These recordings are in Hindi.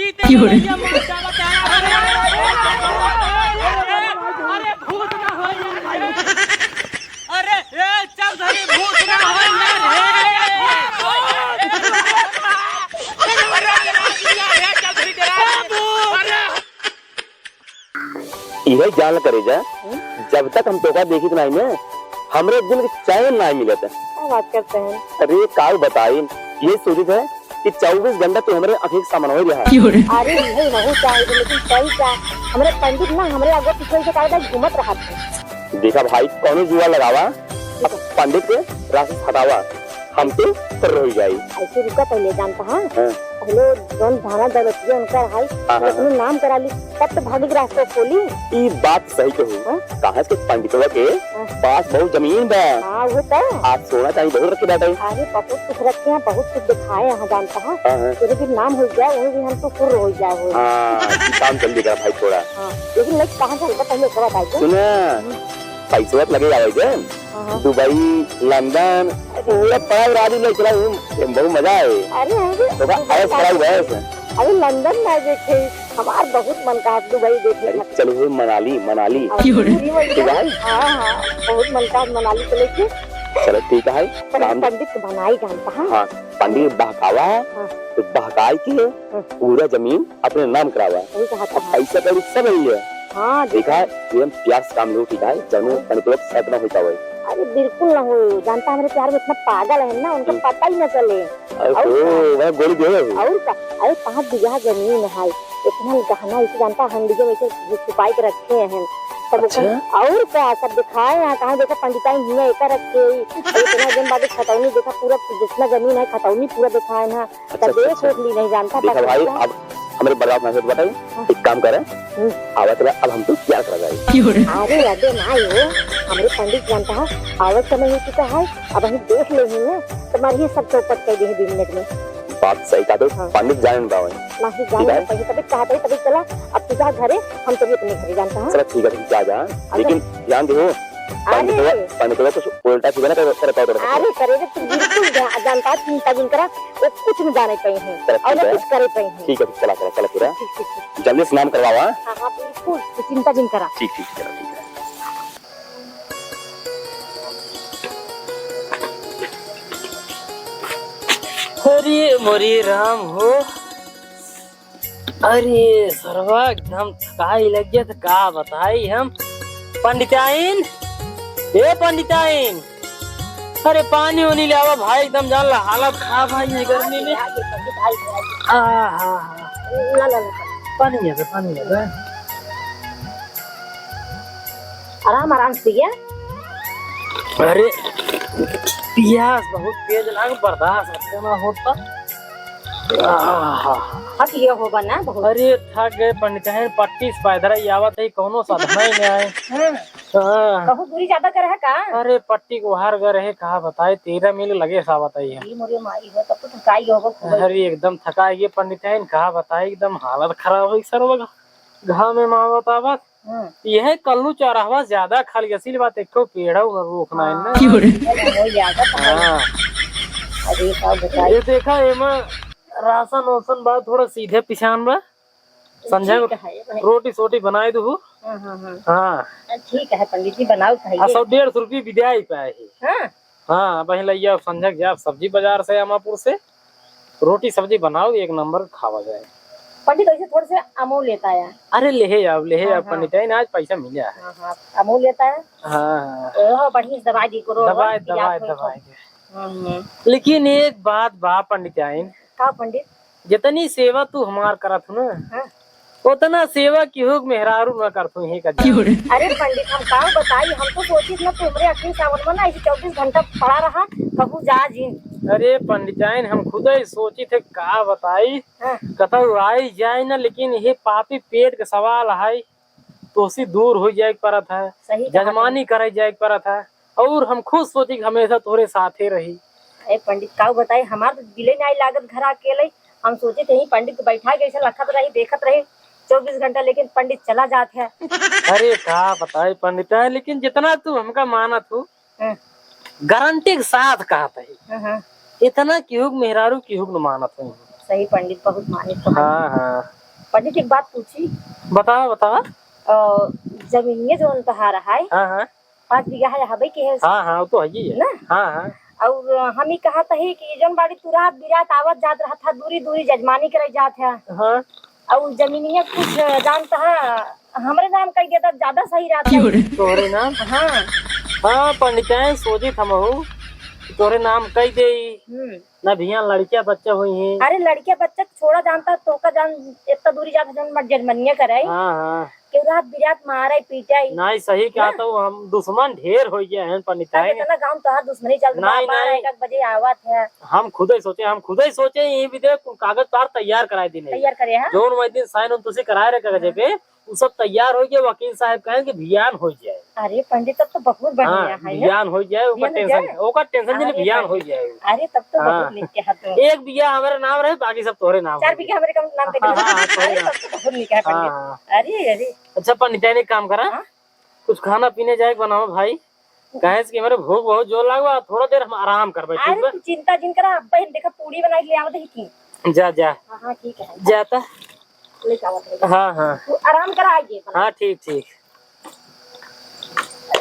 जीते अरे भूत ना हो अरे चल धरी भूत ना हो यही जान करे जा जब तक हम तोका देखी तो नहीं में हमरे दिल चैन नहीं मिलता। क्या बात करते हैं? अरे काल बताई ये सूचित है कि 24 घंटा तो हमारे आंखें सामान हो रहा। अरे नहीं चाहिए लेकिन सही क्या हमारे पंडित ना हमारे आगे पिछले से कागज घूमत रहा था। देखा भाई कौन जुआ लगावा अब पंडित के राशि हटावा हम तो कर रही जाई। ऐसे रुका पहले जानता है पहले जौन धाना दौलतिया उनका हाई अपने नाम करा ली तब तो भागी रास्ता खोली। ये बात सही कहूँ कहा के पंडितवा के पास बहुत जमीन बा। हाँ वो तो आप सोना चाहिए बहुत रखे बैठे। अरे बहुत कुछ रखे हैं बहुत कुछ दिखाए यहाँ जानता है तेरे भी नाम हो जाए वही भी हम तो फुर हो जाए। काम जल्दी करा भाई थोड़ा। लेकिन लाइक कहाँ चलता पहले एक बात आई सुना पैसा लगे आए दुबई लंदन पूरा पड़ा राजी ले चला बहुत मजा आए। अरे अरे लंदन ना देखे हमार बहुत मन का दुबई देखे। चलो मनाली मनाली हाँ बहुत मन का मनाली चले के। चलो ठीक है पंडित बनाई जानता है। हाँ पंडित बहकावा है तो बहकाई के पूरा जमीन अपने नाम करावा पैसा का सब है। हाँ देखा ये प्यार से काम नहीं ठीक है जमीन पंडित ना होता है। अरे बिल्कुल ना हो जानता हमारे प्यार में इतना पागल है ना उनको पता ही न चले। और गोली दे और का अरे 5 बीघा जमीन है इतना गहना इसे जानता हंडियों में छुपाई के रखे हैं सब। और क्या सब दिखाए हैं कहाँ देखा पंडिताई हिया एक रखे इतना दिन बाद खतौनी देखा पूरा जितना जमीन है खतौनी पूरा दिखाए ना देख ली नहीं जानता। हमारे बर्बाद ना बताइए एक काम करें आवा चला अब हम तो क्या कर जाए। अरे अरे ना हो हमारे पंडित जानता है आवत समय हो चुका है अब हम देख ले तुम्हारी सब चौपट कर दी 2 मिनट में। बात सही का तो पंडित जान तभी चाहते तभी चला अब तू जा घरे हम तभी अपने घरे जानता है। चलो ठीक है क्या जा लेकिन ध्यान दो पंडित कुछ उल्टा सीधा ना करता। अरे करे तुम बिल्कुल जानता चिंता जिन करा वो कुछ नहीं जाने पाए हैं और ना कुछ करे पाए हैं। ठीक है चला चला चला पूरा जल्दी स्नान करवावा। हाँ बिल्कुल चिंता जिन करा। ठीक ठीक चला ठीक है। अरे मोरी राम हो अरे सरवा एकदम थकाई लग गया का बताई हम पंडिताइन ए पंडिताइन अरे पानी होनी ले आवा भाई एकदम जान ला हालत खराब है गर्मी में। पानी है आराम आराम से पिया। अरे प्यास बहुत तेज लाग बर्दाश्त करना होता। थक गया होगा ना बहुत। अरे थक गए पंडिताइन पट्टी से पैदल ही आवत है कोनो साधन ही नहीं आए। कहूँ दूरी ज्यादा कर है का। अरे पट्टी को हार गए रहे कहा बताए 13 मील लगे सावत है। तब तो थकाई होगा। अरे एकदम थकाई गए पंडिताइन कहा बताए एकदम हालत खराब हुई सर घाव में मावत आवत यह कल्लू चौराहा ज्यादा खा लिया इसी बात एक पेड़ा रोकना है। ये देखा एमा राशन वासन बा थोड़ा सीधे पिछान बा समझा रोटी सोटी बनाए दू। हाँ ठीक है पंडित जी बनाओ 150 रुपये विद्या ही पाए। हाँ वही लिया समझा जा सब्जी बाजार से अमापुर से रोटी सब्जी बनाओ 1 नंबर खावा जाए। पंडित ऐसे थोड़े से अमूल लेता है। अरे ले आओ पंडित आज पैसा मिल जाए। अमूल लेता है। हाँ बढ़िया दवाई दी करो दवाई। लेकिन एक बात बा पंडिताइन का पंडित जितनी सेवा तू हमार करत हो ना उतना सेवा की हो मेहरारू न करतू ही का। अरे पंडित हम का बताई हम तो सोची ना तुम्हारे अखिल सावन में ना ऐसे 24 घंटा पड़ा रहा कहूँ जा जिन। अरे पंडिताइन हम खुद ही सोची थे का बताई कथा आई जाए ना लेकिन ये पापी पेट का सवाल है तो उसी दूर हो जाए परत है जजमानी करे जाए परत है और हम खुद सोची हमेशा तोरे साथे रही। अरे पंडित का बताई हमार तो दिले नहीं लागत घर अकेले हम सोचे थे पंडित बैठा के ऐसा लखत रही देखत रही 24 घंटा लेकिन पंडित चला जाते है। अरे का बताए पंडित है लेकिन जितना तू हमका मानत हो गारंटी के साथ कहता है इतना क्यों मेहरारू क्यों न मानत हो। सही पंडित बहुत माने तो। हाँ हाँ पंडित एक बात पूछी। बताओ बताओ। जमीनिए जो तहा रहा है हाँ हाँ 5 बीघा है हबे के है हाँ हाँ वो तो है ही है ना। हाँ हाँ और हम ही कहा ही कि जन बाड़ी तू रात बिरात आवत जात रहा था, दूरी दूरी जजमानी करे जात है। हाँ और जमीनिया कुछ जानता है हमारे नाम कह देता ज्यादा सही रहता है। तोरे नाम हाँ हाँ पंडिताइन सोची थमहू तोरे नाम कह दे ना भिया लड़किया बच्चा हुई है। अरे लड़के बच्चा छोड़ा जानता तो का जान इतना दूरी जाता जन जजमनिया करे हाँ हाँ कि रात बिरात मारे पीटे नहीं सही कहा तो हम दुश्मन ढेर हो गया है पंडिताइन। ना गाँव तो हर दुश्मनी चल नहीं, रहा है। 1 बजे आवत है। हम खुद ही सोचे ये भी देख कागज पार तैयार कराए दिन तैयार करे है जोन वही दिन साइन तुझे कराए रहे कागज पे वो सब तैयार हो गया। वकील साहब कहें कि भियान हो जाए। अरे पंडित तब तो बहुत बढ़िया हाँ, है ना। भियान हो जाए ओकर टेंशन नहीं भियान हो जाए। अरे तब तो बहुत लिख के हाथ एक बिया हमारे नाम रहे बाकी सब तोरे नाम 4 बीघा हमारे नाम पे। अरे तब तो बहुत लिखा है पंडित। अरे अरे अच्छा पंडिताइन एक काम करा कुछ खाना पीने जाए बनाओ भाई कहे कि मेरे भूख बहुत जोर लागवा थोड़ा देर हम आराम कर बैठे। अरे चिंता जिन करा अब देखा पूरी बनाई ले आवत है की। जा जा हां ठीक है जाता लेके आवत है। हाँ हाँ तू आराम करा आइए। हाँ ठीक ठीक।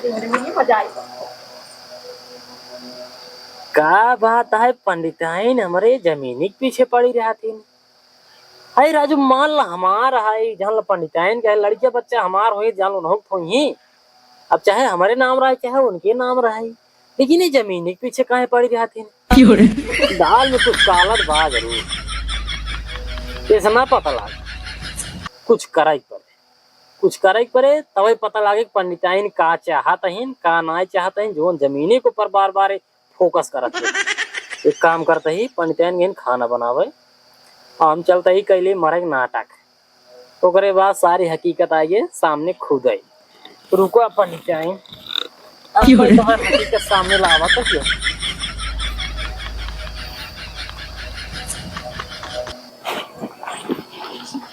मुझे मजा आई। का बात है पंडिताइन हमारे जमीनी के पीछे पड़ी रहती। हाय राजू मान ला हमारा है जहाँ पंडिताइन के लड़के बच्चे हमार हो जान ही अब चाहे हमारे नाम रहे चाहे उनके नाम रहे लेकिन ये जमीनी के पीछे काहे पड़ी रहती। दाल में कुछ कालत बा जरूर ऐसा पता लगा कुछ करे पड़े तभी पता लगे पंडिताइन का चाहत है का ना चाहत है जो जमीनी के ऊपर बार बार फोकस करत है। एक काम करते ही पंडिताइन के खाना बनावे हम चलते ही कैले मरे नाटक तो करे बाद सारी हकीकत आइए सामने खुद आई रुको पंडिताइन हकीकत सामने लावा तो क्यों।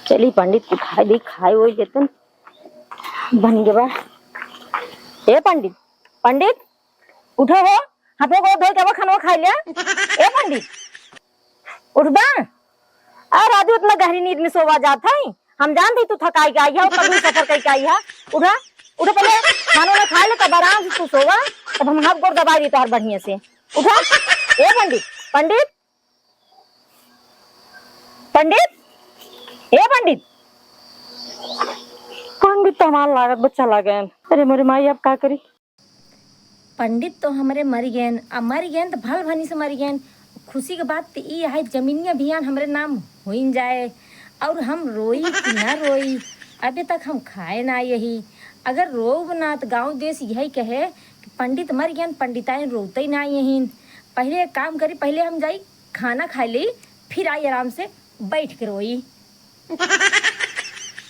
चली पंडित खाए हुई जतन बन गया। ए पंडित पंडित उठो हो हाथों को धो के खाना खा लिया। ए पंडित उठ बा। आ राजू इतना गहरी नींद में सोवा जाता है हम जानते तू थकाई के आई है कभी सफर करके आई है। उठा उठो पहले खाना ना खा ले तब आराम से तू सोवा तब हम हाथ गोड़ दबा दी तो बढ़िया से उठा। ए पंडित पंडित पंडित ए पंडित पंडित तो हमारा लागत बच्चा लागे। अरे मोरे माई अब का करी। पंडित तो हमारे मर गए अब मर गए तो भल भनी से मर गए। खुशी के बात तो ये है जमीनी अभियान हमारे नाम हो जाए और हम रोई कि ना रोई अभी तक हम खाए ना यही अगर रोब ना तो गाँव देश यही कहे कि पंडित मर गए पंडिताइन रोते ही ना यही। पहले एक काम करी पहले हम जाई खाना खा ली फिर आई आराम से बैठ के रोई। अरे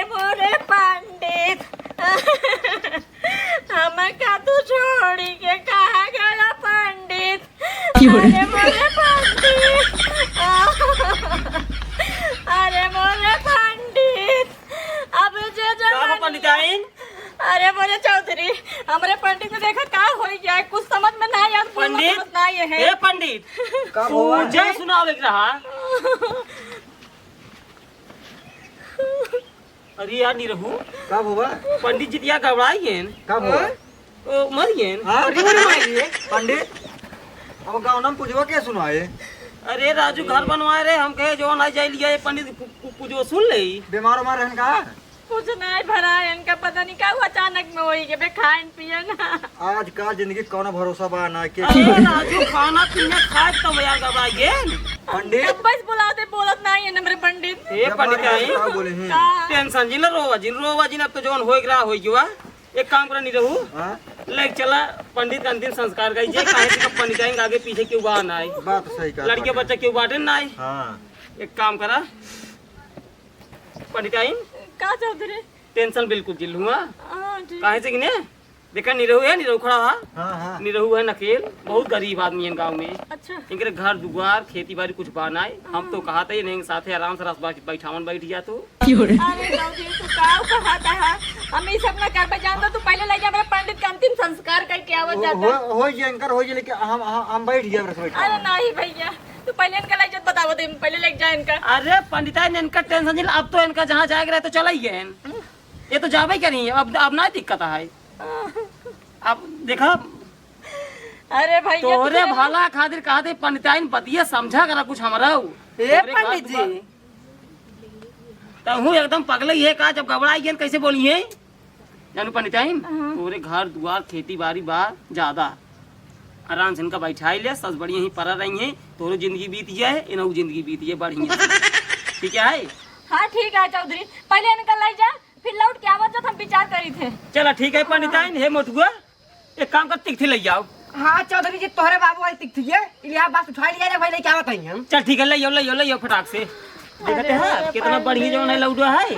मोरे पंडित अब जो पंडिताइन अरे बोले चौधरी हमारे पंडित ने देखा क्या हो गया कुछ समझ में नहीं आया। पंडित नहीं है ए पंडित मुझे सुनाओ एक रहा। अरे यार नहीं रहूं कब हुआ पंडित जी दिया घबराई हैं कब हुआ ओ मर गए पंडित अब गाँव नाम पूछवा क्या सुनाए। अरे राजू घर बनवाए रे हम कहे जो ना जाए लिया ये पंडित पूजो सुन ले बीमार उमार रहन का कुछ नहीं भरा इनका, पता नहीं क्या हुआ अचानक में वही के खान पिए ना। आज का जिंदगी कौन भरोसा बा ना के राजू खाना पीना खाए तो यार गवाइए पंडित बस बुलाते बोलत नहीं है ना मेरे पंडित। ए पंडित आई क्या बोले हैं? टेंशन जिन रोवा जिन अब तो जोन होई रहा होई जुआ। एक काम करा नहीं रहू हाँ? लेक चला पंडित का अंतिम संस्कार करी जे काहे से पंडित आएंगे आगे पीछे क्यों बाहर ना आई, बात सही कहा लड़के बच्चा क्यों बाटे ना आई। हाँ एक काम करा पंडित आई का चौधरी? टेंशन बिल्कुल जिल हुआ हाँ जी। काहे से कि ने देखा निरहु है, निरहु खड़ा हा, हाँ हाँ निरहु है नकेल, बहुत गरीब आदमी है गांव में। अच्छा इनके घर दुआर खेती बाड़ी कुछ बनाए। हम तो कहा था नहीं साथे आराम से रस बैठावन बैठ जा तू। अरे चौधरी तू का कहता है, हम ये सब ना कर पे जानता, तू पहले ले जा मेरे पंडित का अंतिम संस्कार करके आवत जाता। हो ये अंकर हो ये लेके हम बैठ गए बस बैठ। अरे नहीं भैया तू पहले इनका ले जा, बताओ तुम पहले ले जा इनका। अरे पंडिता ने इनका टेंशन जिल, अब तो इनका जहाँ जाएगा तो चला ही गए, ये तो जावे क्या नहीं है, अब ना दिक्कत है। अब देखा अरे भैया तोरे भला खातिर कहा थे पंडिताइन पतिया समझा करा कुछ हमारा पंडित जी तो एकदम पगले है का, जब घबराई गए कैसे बोली है जानू पंडिताइन। तोरे घर दुआर खेती बाड़ी बा ज्यादा, आराम से इनका बैठाई ले, सस बड़ी यहीं पड़ा रही है, तोरो जिंदगी बीत जाए इनहु जिंदगी बीत जाए बढ़िया। ठीक है हाँ ठीक है चौधरी, पहले इनका ले जा फिर लौट के आवत जब हम विचार करी थे। चला ठीक है पंडिताइन। हे मोटुआ एक काम कर तिकथी ले जाओ। हाँ चौधरी जी तोहरे बाबू आई तिकथी है, इलिया बात उठा लिया भाई लेके आवत हैं हम। चल ठीक है ले यो फटाक से। देखते हैं कितना बढ़िया जो है लौटा है।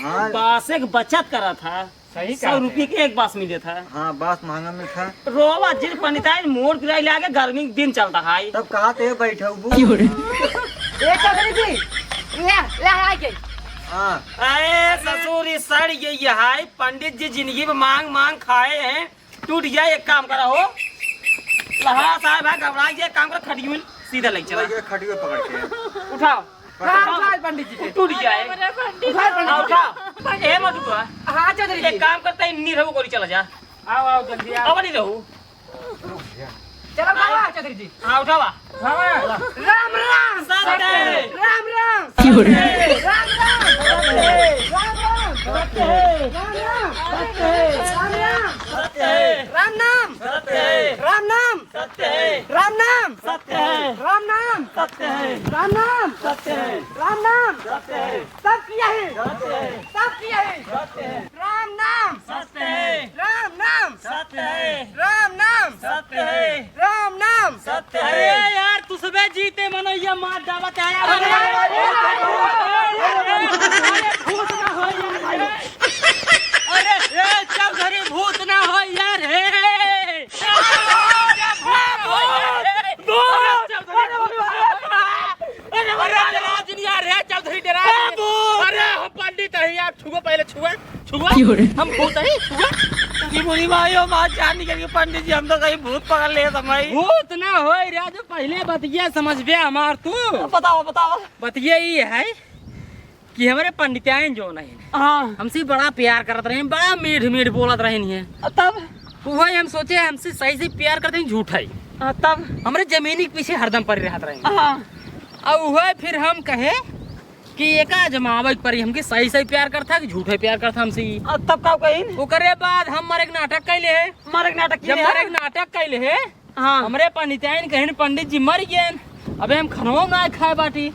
हाँ बास एक बचत करा था, सही 100 रुपये के एक बास मिले था। हाँ बात महंगा में था रोवा जिन पंडिताइन मोड़ गिराई लागे, गर्मी के दिन चलता है। तब कहा थे बैठो ए चौधरी जी ले आके हाँ अरे ससुर इस सड़ ये है, पंडित जी जिंदगी में मांग मांग खाए हैं, टूट गया। एक काम करा हो लहरा साहब है घबरा गया, काम कर खड़ी हुई सीधा लग चला खड़ी हुई पकड़ के उठाओ हाँ पंडित जी टूट गया है। मेरे पंडित उठाओ ए मधुआ हाँ चौधरी जी एक काम करता है नी रहू गोली चला जा। आओ जल्दी आओ। अब नहीं रहू चलो बाबा चौधरी जी हाँ उठावा राम राम सत्य राम राम राम नाम राम नाम राम नाम राम नाम राम नाम राम नाम सब किया है सब किया है राम नाम राम नाम राम नाम राम नाम अरे यार तू सुबह जीते मनोया मार डालत आया। अरे चल घरे भूत ना हो यार हे पंडित है यार, छुआ पहले छुआ हम भूत है छुआ बोली भाइयों माँ जान निकल पंडित जी, हम तो कहीं भूत पकड़ ले समय। भूत ना हो राजू पहले बतिया समझ बे हमार तू बताओ बतिया ये है कि हमारे पंडिताइन जो नहीं हमसे बड़ा प्यार करत रहे, बड़ा मीठ मीठ बोलत रहे हैं। तब वही हम सोचे हमसे सही से प्यार करते हैं झूठा ही, तब हमारे जमीनी के पीछे हरदम पड़े रहते रहे। अब वह फिर हम कहे कि एका जमावत पर हमके सही सही प्यार करता कि झूठे प्यार करता हमसे। तब का कहीं वो करे बाद हम मारे नाटक कैले है, जब मारे नाटक कैले है हमारे पंडिताइन कहे पंडित जी मर गए, अबे हम खनवा ना खाए बाटी,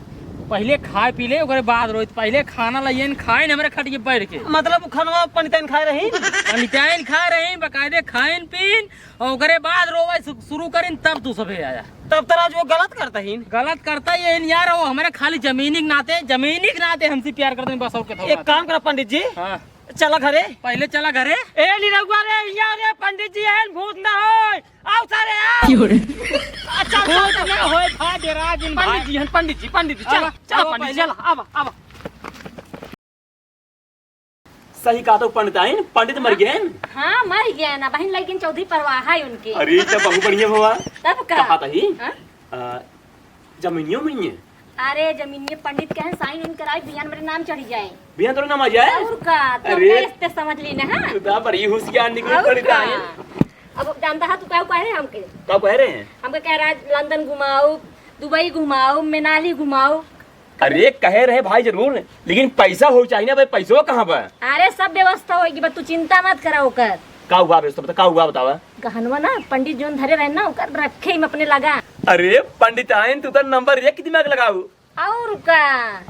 पहले खाए पी ले ओकरे बाद रोज पहले खाना लाइए खाए हमारे खटिए बैठ के। मतलब खनवा पंडिताइन खाए रही पंडिताइन खाए रही बकायदे खाइन पीन और ओकरे बाद रोवे शुरू करीन, तब तू सबे आया। तब तराज वो गलत करता ही यार, वो हमारे खाली जमीनी के नाते हमसे प्यार करते हैं बस। और एक काम करा पंडित जी हाँ चला घरे, पहले चला घरे। ए निरहुआ रे यहाँ रे पंडित जी है भूत ना हो आओ सारे आओ। अच्छा भूत ना होए भाई राजिन पंडित जी चला पंडित चला आवा सही कहा तो पंडिताइन पंडित मर गए। हाँ मर गया ना बहन, लेकिन चौधरी परवाह है उनकी। अरे तब बहु बढ़िया हुआ तब कहा था ही हाँ? जमीनियों में अरे जमीनिये पंडित कहे साइन इन कराए बिहान मेरे नाम चढ़ जाए, बिहान तो नाम आ जाए। और का तो अरे कैसे समझ ली ना। हाँ बड़ी होशियार निकली और का पंडिताइन। अब जानता है तू क्या कह रहे हमके, कब कह रहे हैं हमके कह रहा है लंदन घुमाओ, दुबई घुमाओ, मनाली घुमाओ, अरे कहे रहे भाई जरूर, लेकिन पैसा हो चाहिए ना भाई, पैसो कहाँ पर? अरे सब व्यवस्था होगी, बस तू चिंता मत करा ओकर। का हुआ व्यवस्था बता, का हुआ बतावा? गहनवा ना पंडित जोन धरे रहे ना ओकर रखे ही अपने लगा। अरे पंडित आयन तू तो नंबर 1 की दिमाग लगाऊ। और का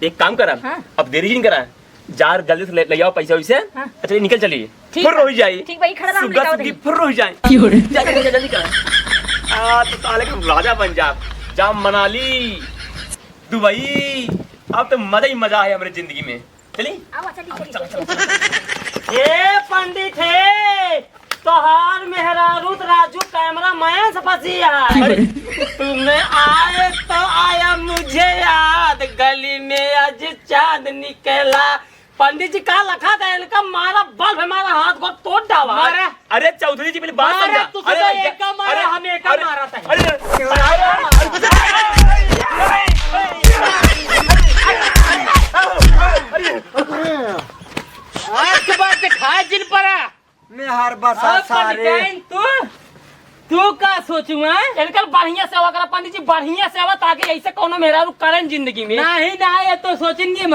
एक काम करा, हाँ? अब देरी नहीं करा, जार जल्दी से ले आओ पैसा वैसे। हाँ? अच्छा निकल चलिए, ठीक फुर हो जाए। ठीक भाई खड़ा रहा, हम सुबह लेके आओ सुबह दही। फुर हो जाए। जल्दी जल्दी करा। तो साले हम राजा बन जा मनाली दुबई, अब तो मजा ही मजा है हमारी जिंदगी में। चली आओ चलिए। ए पंडित है तोहार मेहरारू राजू कैमरा मैन से फंसी है। तुमने आए तो आया मुझे याद, गली में आज चांद निकला। पंडित जी का लखा था इनका मारा बल्ब हमारा हाथ को तोड़ डाला। मारा? अरे चौधरी जी मेरी बात समझा। तू तो एक का मारा, हम एक का मारा था। आज के बाद खाए जिन पड़ा मैं हर बसा सारे तू का सोचू इनका बढ़िया सेवा करा पंडित जी, बढ़िया सेवा, ताकि ऐसे कोनो मेहरारू करें जिंदगी में। नहीं ना ये तो सोचेंगे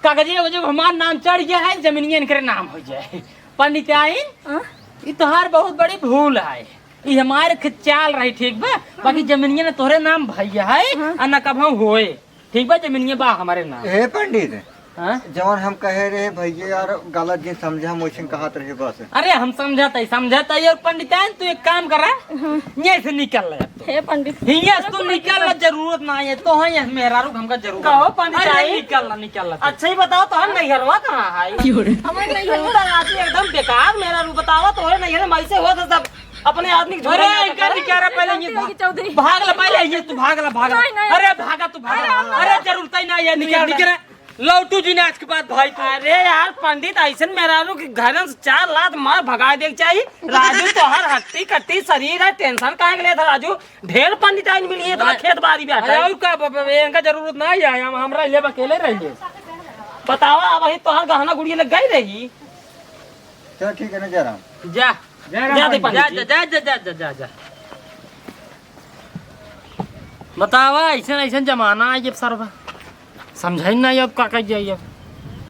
कागजी जब हमारा नाम चढ़ गया है जमीनिया इनके नाम हो जाए। पंडित आइन ये तोहार बहुत बड़ी भूल है, ये हमारे चाल रही ठीक बा, बाकी जमीनिया ने तोहरे नाम भैया है और न कब हम होए ठीक बा, जमीनिया बा हमारे नाम। हे पंडित, हाँ? जवन हम कहे रहे भैया यार गलत दिन समझे, हम वैसे कहत रहे बस। अरे हम समझाता ही और पंडित आइन तू एक काम कर रहा यहाँ से निकल रहा हे पंडित हिया से तू निकल जरूरत नहीं है तो है मेहरारू हमका जरूरत कहो पंडित निकल अच्छा ही बताओ तो हम नैहरवा कहाँ है? हमें नैहर एकदम बेकार मेहरारू बतावा तो है नैहर में ऐसे हुआ था सब अपने आदमी चौधरी भाग ला पहले ये तू भाग ला अरे भागा तू भागा, अरे जरूरत ही नहीं है निकल लौटू जी ने आज के बाद भाई। अरे यार पंडित ऐसे मेहरारू के घर से 4 लात मार भगा दे चाहिए। राजू तो हर हट्टी कट्टी शरीर है, टेंशन काहे के लिए था राजू? ढेर पंडित आज मिली है तो खेत बाड़ी बैठा है। इनका जरूरत नहीं है, हम हमरा ले अकेले रहिए। बतावा वही तो हर गहना गुड़िया लग गई रही। चल ठीक है ना, जा रहा हूँ। जा जा बतावा ऐसा जमाना है जब सरवा समझाई नहीं अब का जाइए।